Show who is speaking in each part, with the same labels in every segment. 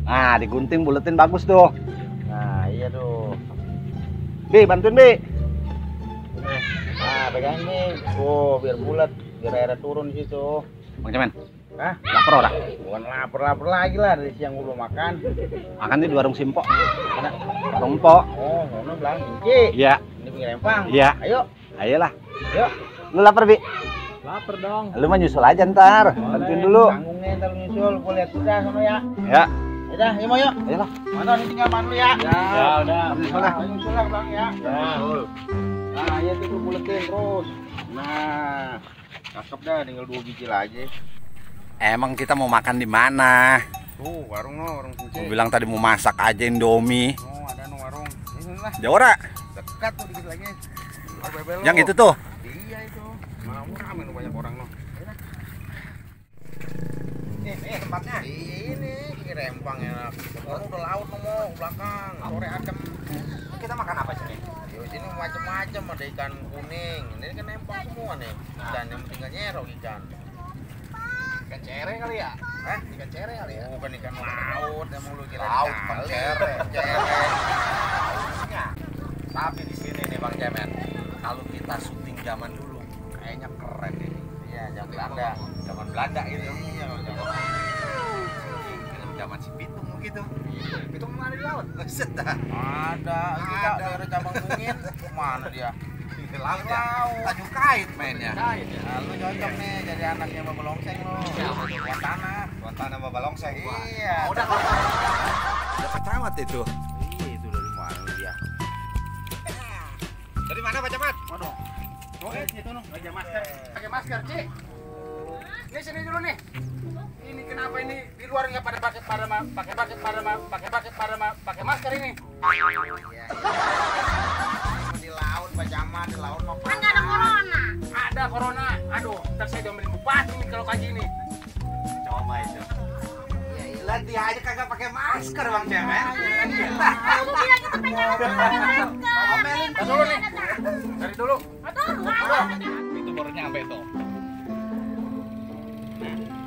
Speaker 1: Nah, digunting buletin bagus tuh.
Speaker 2: Nah, iya tuh.
Speaker 1: Bi, bantuin Bi.
Speaker 2: Nah, pegangin nih. Tuh, biar bulat, biar airnya turun di situ.
Speaker 1: Bang Cemen,
Speaker 2: Hah?
Speaker 1: lapar ora?
Speaker 2: Bukan lapar lagi lah, dari siang gua belum makan.
Speaker 1: Makan di warung Simpo.
Speaker 2: Mana?
Speaker 1: Warung Empok.
Speaker 2: Oh, ngono belang Inci.
Speaker 1: Iya.
Speaker 2: Ini pinggir empang.
Speaker 1: Iya.
Speaker 2: Ayo.
Speaker 1: Ayolah.
Speaker 2: Yuk.
Speaker 1: Lu lapar, Bi?
Speaker 2: Lapar dong.
Speaker 1: Lu mah nyusul aja ntar. Bantuin dulu.
Speaker 2: Tanggungnya ntar nyusul, gua lihat udah sono ya.
Speaker 1: Ya.
Speaker 2: Udah, yuk mau yuk.
Speaker 1: Ayolah.
Speaker 2: Mana ini tinggal man lu ya.
Speaker 1: Ya, udah.
Speaker 2: Nyusul lah ke belakang ya. Nah, ya tuh lu buletin terus. Nah, cakep dah, tinggal 2 biji lagi.
Speaker 1: Emang kita mau makan di mana?
Speaker 2: Tuh, warung no, warung
Speaker 1: Gua
Speaker 2: Cici.
Speaker 1: bilang tadi mau masak aja Indomie.
Speaker 2: Oh, ada no warung. Ini lah,
Speaker 1: Jawara.
Speaker 2: dekat tuh dikit lagi. Bebel lo.
Speaker 1: Yang itu tuh.
Speaker 2: Iya itu. Mau rame lo banyak orang no. Ini tempatnya. Ini Rempang enak. Sekarang udah laut no mau belakang. Sore adem.
Speaker 1: Kita makan apa sih?
Speaker 2: Yo sini macam-macam, ada ikan kuning. Ini kan Rempang semua nih. Dan yang penting gak nyerok ikan. Ikan cere kali ya? Hah? Ikan cere kali ya? Bukan ikan laut, emang lu kira
Speaker 1: Laut,
Speaker 2: ikan
Speaker 1: Bang
Speaker 2: cere. Cere.
Speaker 1: Tapi di sini nih Bang Cemen, kalau kita syuting zaman dulu, kayaknya keren ini.
Speaker 2: Iya, zaman Belanda.
Speaker 1: Zaman Belanda gitu.
Speaker 2: Iya, zaman
Speaker 1: Film zaman si Pitung gitu. Pitung mana di laut? Set dah.
Speaker 2: ada. Kita daerah cabang Bungin. Mana dia?
Speaker 1: Di laut ya.
Speaker 2: Laut.
Speaker 1: Tanjung Kait mainnya.
Speaker 2: Nah, lu cocok nih jadi anaknya Bapak Longseng lu. Tuan tanah.
Speaker 1: Tuan tanah Bapak Longseng.
Speaker 2: Iya.
Speaker 1: Udah Pak Camat itu.
Speaker 2: Iya, itu dari mana dia?
Speaker 1: Dari mana Pak Camat?
Speaker 2: Waduh. Oh, itu noh, pakai masker. Pakai masker, Ci. Ini sini dulu nih. Ini kenapa ini di luar nggak pada pakai masker ini? Iya. Di laut, Pak Camat, di laut mau
Speaker 3: Kan nggak ada corona.
Speaker 2: ada corona. Aduh, ntar saya diomelin bupati nih kalau kayak gini.
Speaker 1: Coba itu. Lah dia aja kagak pakai masker Bang Cemen.
Speaker 3: Aku bilang itu pengen pakai masker.
Speaker 2: Omelin dulu nih. Dari dulu.
Speaker 3: Aduh, nggak ada.
Speaker 1: Itu baru nyampe tuh.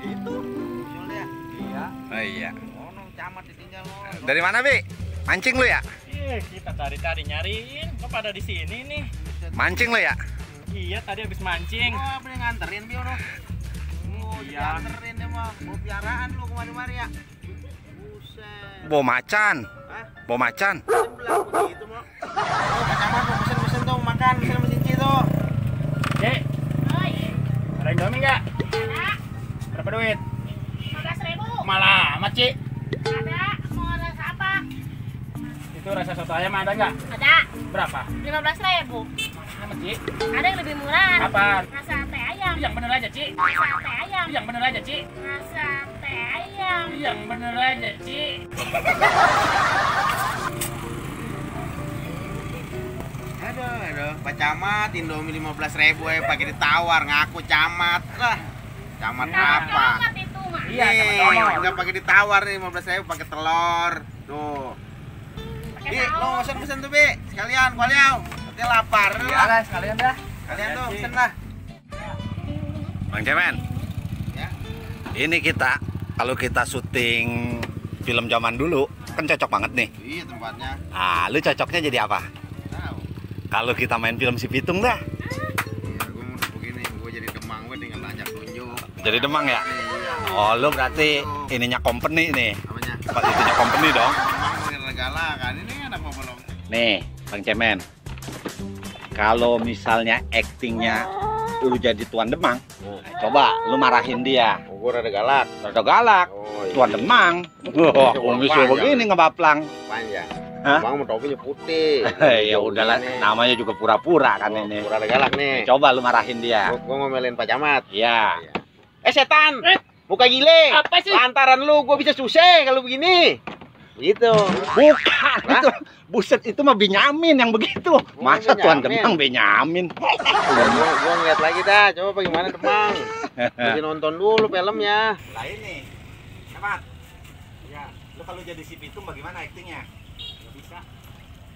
Speaker 2: Itu. Usulnya.
Speaker 1: Iya. Oh iya.
Speaker 2: Oh, nong Camat ditinggal lo.
Speaker 1: Dari mana, Bi? Mancing lu ya?
Speaker 4: Kita tadi nyariin, kok pada di sini nih?
Speaker 1: Mancing lu ya?
Speaker 4: Iya, tadi habis mancing.
Speaker 2: Oh, apa yang nganterin Bio no? Oh,
Speaker 4: Iya.
Speaker 2: nganterin deh mah. Mau piaraan lu kemari-mari ya? Buset.
Speaker 1: Bawa macan.
Speaker 2: Hah?
Speaker 1: Bawa macan.
Speaker 2: Sebelah begitu mah. Oh, Pak Camat mau pesen-pesen tuh makan, pesen sama Cici tuh.
Speaker 4: Cek,
Speaker 3: Oi,
Speaker 4: ada Indomie nggak?
Speaker 3: ada
Speaker 4: Berapa duit?
Speaker 3: 15.000.
Speaker 4: Malah, amat Ci.
Speaker 3: Ada. Mau rasa apa?
Speaker 4: Itu rasa soto ayam ada nggak?
Speaker 3: Ada.
Speaker 4: Berapa?
Speaker 3: 15.000.
Speaker 4: Amat Ci.
Speaker 3: Ada yang lebih murah.
Speaker 4: Apa?
Speaker 3: Rasa teh ayam.
Speaker 4: Yang bener aja Ci.
Speaker 3: Rasa teh ayam.
Speaker 4: Yang bener aja Ci.
Speaker 3: Rasa teh ayam.
Speaker 4: Yang bener aja Ci.
Speaker 2: Aduh, Pak Camat, Indomie 15.000 pakai ditawar, ngaku Camat lah. Camat apa?
Speaker 3: Camat itu mah.
Speaker 4: Iya, sama-sama.
Speaker 2: Enggak pakai ditawar nih 15.000 pakai telur. Tuh.
Speaker 3: Pakai
Speaker 2: Bi,
Speaker 3: tahu.
Speaker 2: lo pesen tuh, Bi. Sekalian, kualiau. Nanti lapar.
Speaker 4: Iya lah, sekalian dah.
Speaker 2: Kalian tuh
Speaker 4: Ci.
Speaker 2: pesen lah.
Speaker 1: Bang Cemen,
Speaker 2: Ya.
Speaker 1: ini kita kalau kita syuting film zaman dulu kan cocok banget nih.
Speaker 2: Iya tempatnya.
Speaker 1: Ah, lu cocoknya jadi apa?
Speaker 2: Tahu.
Speaker 1: Kalau kita main film si Pitung dah.
Speaker 2: Iya, gue mau begini, gue jadi Demang, gue tinggal ajak tunjuk.
Speaker 1: Jadi Demang ya?
Speaker 2: Iya.
Speaker 1: Oh, lu berarti ininya company nih.
Speaker 2: Apanya?
Speaker 1: Tempat itunya company dong.
Speaker 2: Demang dengan regala kan. Ini kan apa belum?
Speaker 1: Nih, Bang Cemen. Kalau misalnya actingnya lu jadi Tuan Demang, coba lu marahin dia.
Speaker 2: Oh, gue rada galak.
Speaker 1: Rada galak.
Speaker 2: Oh, iya.
Speaker 1: Tuan Demang. Wah, kumisnya begini ngebaplang.
Speaker 2: Panjang.
Speaker 1: Hah?
Speaker 2: Bang mau topinya putih.
Speaker 1: Ya udahlah, namanya juga pura-pura kan ini.
Speaker 2: Gue rada galak nih.
Speaker 1: Coba lu marahin dia.
Speaker 2: Gue ngomelin Pak Camat.
Speaker 1: Iya.
Speaker 2: Setan, muka gile.
Speaker 4: Apa sih?
Speaker 2: Lantaran lu, gue bisa susah kalau begini. Gitu.
Speaker 1: Bukan itu. Buset, itu mah Benyamin yang begitu. Masa Tuan
Speaker 2: Benyamin?
Speaker 1: Demang Benyamin?
Speaker 2: Gua ngeliat lagi dah. Coba bagaimana Demang. Mesti nonton dulu filmnya.
Speaker 1: Lah ini, Cemat. Ya, lu kalau jadi si Pitung bagaimana aktingnya?
Speaker 4: Nggak bisa.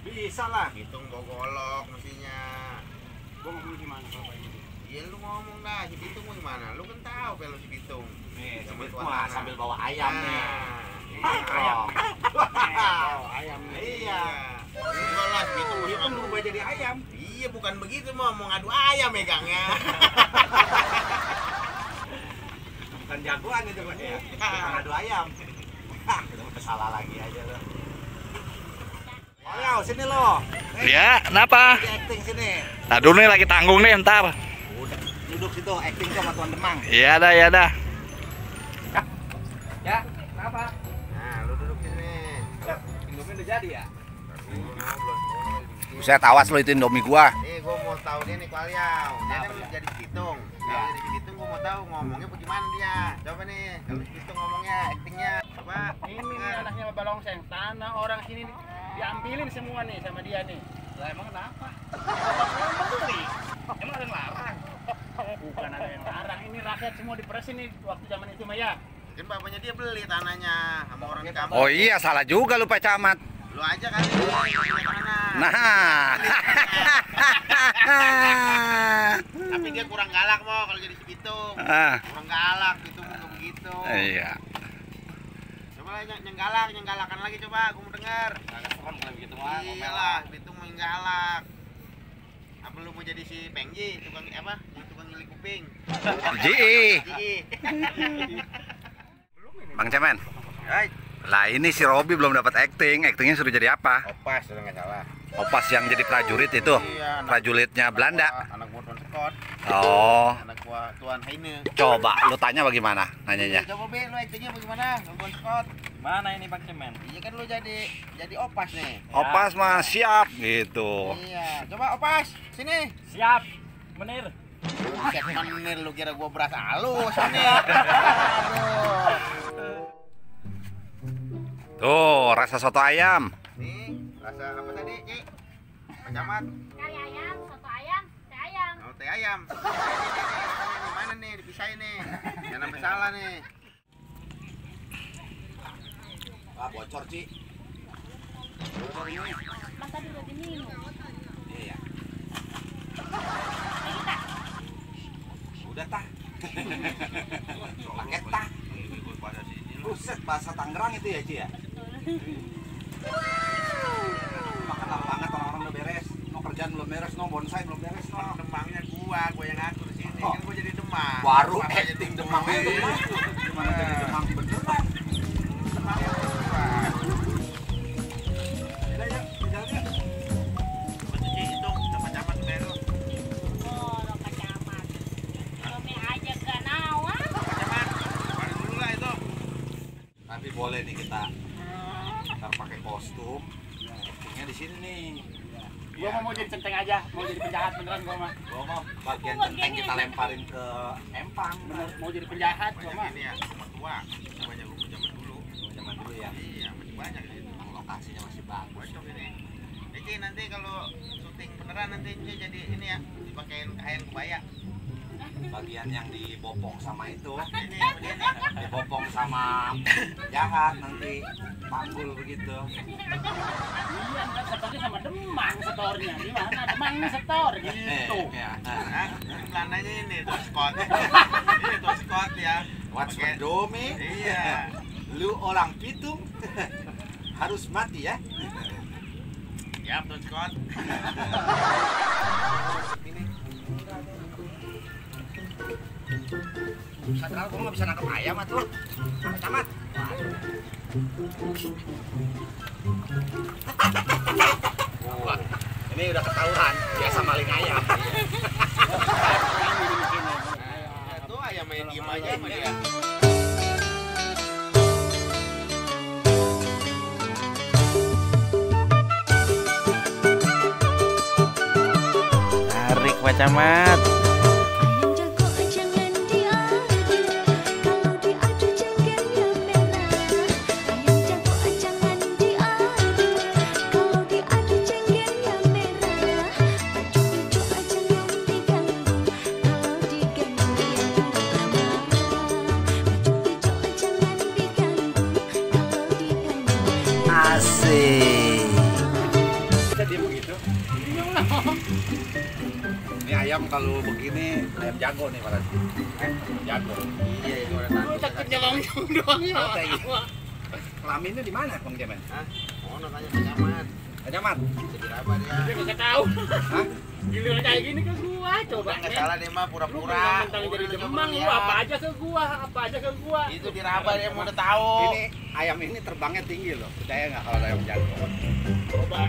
Speaker 1: Bisa lah.
Speaker 2: Hitung bogolok mestinya.
Speaker 4: Gua ngomong gimana kalau kayak gitu?
Speaker 2: Iya lu ngomong dah, si Pitung mau gimana? Lu kan tahu film si Pitung.
Speaker 1: Nih,
Speaker 2: Sama
Speaker 1: si
Speaker 2: Tuan
Speaker 1: Pitung
Speaker 2: Tanah.
Speaker 1: sambil bawa ayam nih.
Speaker 2: Nah,
Speaker 4: Ayam.
Speaker 2: iya. Iya bukan begitu mau ngadu ayam megangnya.
Speaker 1: Bukan jagoan itu Pak ya. Ngadu ayam. Udah salah lagi aja lo. Ayo sini lo.
Speaker 4: Ya, kenapa?
Speaker 1: Acting sini.
Speaker 4: Nah dulu nih lagi tanggung nih ntar.
Speaker 1: Udah duduk situ acting sama Tuan Demang.
Speaker 4: Iya dah, ya dah.
Speaker 1: Ya, kenapa?
Speaker 2: Nah, lu duduk sini.
Speaker 1: Indomie udah jadi ya?
Speaker 2: Belum.
Speaker 1: Saya tawas lo itu Indomie gua.
Speaker 2: Nih gua mau tahu dia nih Kualiau. Dia kan jadi Cibitung.
Speaker 1: Ya.
Speaker 2: Kalau jadi Cibitung gua mau tahu ngomongnya bagaimana dia. Coba nih, kalau Cibitung ngomongnya, actingnya. Coba.
Speaker 5: Ini nih anaknya Bapak Longseng, tanah orang sini diambilin semua nih sama dia nih.
Speaker 4: Lah emang kenapa? Bapak beli. Emang ada yang larang?
Speaker 5: Bukan ada yang larang, ini rakyat semua diperesin nih waktu zaman itu Maya.
Speaker 2: Mungkin bapaknya dia beli tanahnya sama orang di kampung.
Speaker 1: Oh iya, salah juga lu Pak Camat.
Speaker 2: Lu aja kali yang punya tanah.
Speaker 1: Nah.
Speaker 2: Tapi dia kurang galak mau kalau jadi Cibitung.
Speaker 1: Ah,
Speaker 2: Kurang galak gitu nggak begitu.
Speaker 1: iya.
Speaker 2: Coba lah nyenggalakan lagi coba, gua mau denger.
Speaker 4: Agak serem kalau begitu mah.
Speaker 2: Iyalah, Cibitung main galak. Apa lu mau jadi si Pengji, tukang apa? Yang tukang ngilik kuping.
Speaker 1: Ji.
Speaker 2: Ji.
Speaker 1: Bang Cemen.
Speaker 2: Hai,
Speaker 1: Lah ini si Robi belum dapat acting. Actingnya suruh jadi apa?
Speaker 2: Opas udah nggak salah.
Speaker 1: Opas yang jadi prajurit itu.
Speaker 2: Iya,
Speaker 1: Prajuritnya Belanda.
Speaker 2: Anak gua Tuan Scott,
Speaker 1: Oh,
Speaker 2: anak gua Tuan Heine.
Speaker 1: coba lu tanya bagaimana nanyanya.
Speaker 2: Coba Be, lu actingnya bagaimana? Tuan Scott.
Speaker 4: Mana ini Bang Cemen?
Speaker 2: Iya kan lu jadi Opas nih.
Speaker 1: Opas mah siap gitu.
Speaker 2: Iya, coba Opas, sini.
Speaker 4: Siap, menir.
Speaker 2: Buset menir lu kira gua beras halus ini. Aduh.
Speaker 1: Tuh, rasa soto ayam.
Speaker 2: Nih, rasa apa tadi, Ci? Pak Camat.
Speaker 3: Kari ayam, soto ayam, teh ayam.
Speaker 2: Oh, teh ayam. Ini mana nih? Dipisahin nih. Jangan sampai salah nih.
Speaker 1: Ah, bocor, Ci.
Speaker 3: Kan tadi udah diminum.
Speaker 1: Iya. Udah tah. Paket tah. Buset, bahasa Tangerang itu ya, Ci ya? Makan lama banget orang-orang udah beres. No kerjaan belum beres, no bonsai belum beres, no.
Speaker 2: Demangnya gua yang ngatur di sini.
Speaker 1: Oh.
Speaker 2: Kan gua jadi demang.
Speaker 1: Baru
Speaker 2: Bapaknya
Speaker 1: acting
Speaker 2: jadi
Speaker 1: demang aja. Gimana jadi demang beneran?
Speaker 2: Demangnya gua.
Speaker 1: Udah ya, jalannya.
Speaker 2: Ci, itu sama Camat baru.
Speaker 3: Oh, lo kacamat. Kami aja gak nawa.
Speaker 2: Camat, balik dulu lah itu.
Speaker 1: Nanti boleh nih kita ntar pakai kostum. Actingnya di sini nih.
Speaker 5: Gua mau jadi centeng aja, mau jadi penjahat beneran gua mah.
Speaker 1: Gua mau bagian centeng kita lemparin ke empang.
Speaker 5: Bener, mau jadi penjahat gua
Speaker 2: Banyak
Speaker 5: mah.
Speaker 2: ini ya, sama tua. Banyak gua zaman dulu.
Speaker 1: Zaman dulu ya.
Speaker 2: Iya, masih banyak di situ.
Speaker 1: Lokasinya masih bagus.
Speaker 2: Bocok ini. Ci, nanti kalau syuting beneran nanti Ci jadi ini ya, dipakein kain kebaya.
Speaker 1: Bagian yang dibopong sama itu,
Speaker 2: Ini, begini.
Speaker 1: dibopong sama jahat nanti panggul begitu.
Speaker 5: Iya, ntar setornya sama Demang setornya. Gimana? Demang setor gitu.
Speaker 1: Ya.
Speaker 2: Nah, ini Belandanya ini tuh Scott. Ini tuh Scott ya.
Speaker 1: What's
Speaker 2: Pakai-
Speaker 1: domi?
Speaker 2: Iya.
Speaker 1: Lu orang Pitung harus mati ya.
Speaker 2: Ya, tuh Scott.
Speaker 1: Sadar gua nggak bisa nangkep ayam atuh. Camat. Wah, ini udah ketahuan biasa maling ayam.
Speaker 2: Nah, tuh ayam main diem aja sama dia.
Speaker 4: Tarik Pak Camat.
Speaker 6: Ayam jago jangan diadu, kalau diadu jengkelnya merah. Ayam jago jangan diadu, kalau diadu jengkelnya merah. Baju hijau jangan diganggu, kalau diganggu dia marah. Baju hijau jangan diganggu, kalau diganggu.
Speaker 1: Asik. Bisa dia begitu? Ini ayam kalau begini ayam jago nih pada. Jago.
Speaker 2: Iya, itu ada tanduk.
Speaker 5: Takutnya langsung doang ya.
Speaker 1: Kelaminnya di mana Bang Cemen?
Speaker 2: Hah? Oh, nanya ke Camat.
Speaker 1: Camat.
Speaker 2: Diraba dia.
Speaker 5: Dia kagak tahu.
Speaker 1: Hah?
Speaker 5: Giliran kayak gini ke gua, coba.
Speaker 2: Nggak salah dia mah
Speaker 5: Lu
Speaker 2: pura-pura.
Speaker 5: mentang jadi
Speaker 2: Udah,
Speaker 5: demang
Speaker 2: coba
Speaker 5: lu
Speaker 2: lihat.
Speaker 5: apa aja ke gua, apa aja ke gua.
Speaker 2: Itu diraba dia mau udah tahu.
Speaker 1: Ini ayam ini terbangnya tinggi loh. Percaya nggak kalau ayam jantung?
Speaker 5: Coba.